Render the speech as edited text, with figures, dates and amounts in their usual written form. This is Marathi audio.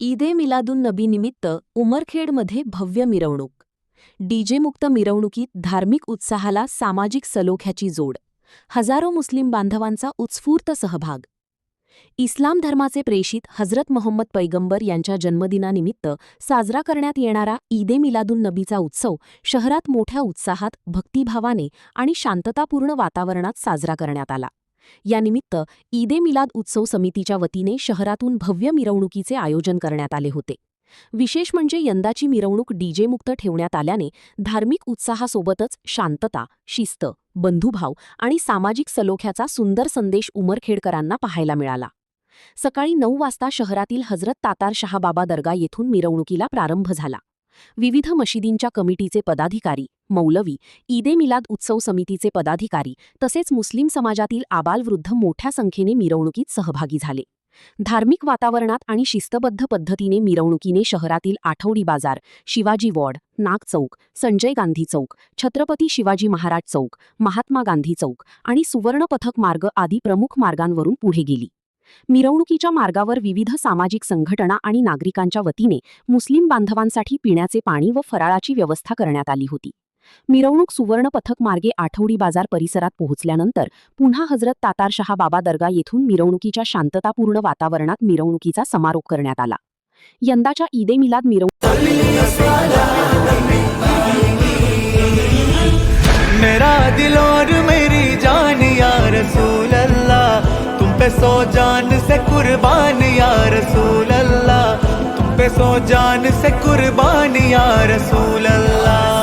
ईदे मिलादुन नबी निमित्त उमरखेडमध्ये भव्य मिरवणूक. डीजे मुक्त मिरवणुकीत धार्मिक उत्साहाला सामाजिक सलोख्याची जोड. हजारो मुस्लिम बांधवांचा उत्स्फूर्त सहभाग. इस्लाम धर्माचे प्रेषित हजरत मोहम्मद पैगंबर यांच्या जन्मदिनानिमित्त साजरा करण्यात येणारा ईदे मिलादुन नबीचा उत्सव शहरात मोठ्या उत्साहात, भक्तिभावाने आणि शांततापूर्ण वातावरणात साजरा करण्यात आला. यानिमित्त ईदे मिलाद उत्सव समितीच्या वतीने शहरातून भव्य मिरवणुकीचे आयोजन करण्यात आले होते. विशेष म्हणजे यंदाची मिरवणूक डीजे मुक्त ठेवण्यात आल्याने धार्मिक उत्साहासोबतच शांतता, शिस्त, बंधुभाव आणि सामाजिक सलोख्याचा सुंदर संदेश उमरखेडकरांना पाहायला मिळाला. सकाळी 9 वाजता शहरातील हजरत तातार शाह बाबा दर्गा येथून मिरवणुकीला प्रारंभ झाला. विविध मशिदींच्या कमिटीचे पदाधिकारी, मौलवी, ईदे मिलाद उत्सव समितीचे पदाधिकारी तसेच मुस्लिम समाजातील आबालवृद्ध मोठ्या संख्येने मिरवणुकीत सहभागी झाले. धार्मिक वातावरणात आणि शिस्तबद्ध पद्धतीने मिरवणुकीने शहरातील आठवडी बाजार, शिवाजी वॉर्ड, नाग चौक, संजय गांधी चौक, छत्रपती शिवाजी महाराज चौक, महात्मा गांधी चौक आणि सुवर्ण पथक मार्ग आदी प्रमुख मार्गांवरून पुढे गेली. मिरवणुकीच्या मार्गावर विविध सामाजिक संघटना आणि नागरिकांच्या वतीने मुस्लिम बांधवांसाठी पिण्याचे पाणी व फराळाची व्यवस्था करण्यात आली होती. मिरवणूक सुवर्ण पथक मार्गे आठवडी बाजार परिसरात पोहोचल्यानंतर पुन्हा हजरत तातार शाह बाबा दर्गा येथून मिरवणुकीच्या शांततापूर्ण वातावरणात मिरवणुकीचा समारोप करण्यात आला. यंदाच्या ईदे मिलाद मेरा दिल और मेरी जान या रसूल अल्लाह, तुम पे सौ जान से कुर्बान या रसूल अल्लाह, तुम पे सौ जान से कुर्बान या रसूल अल्लाह.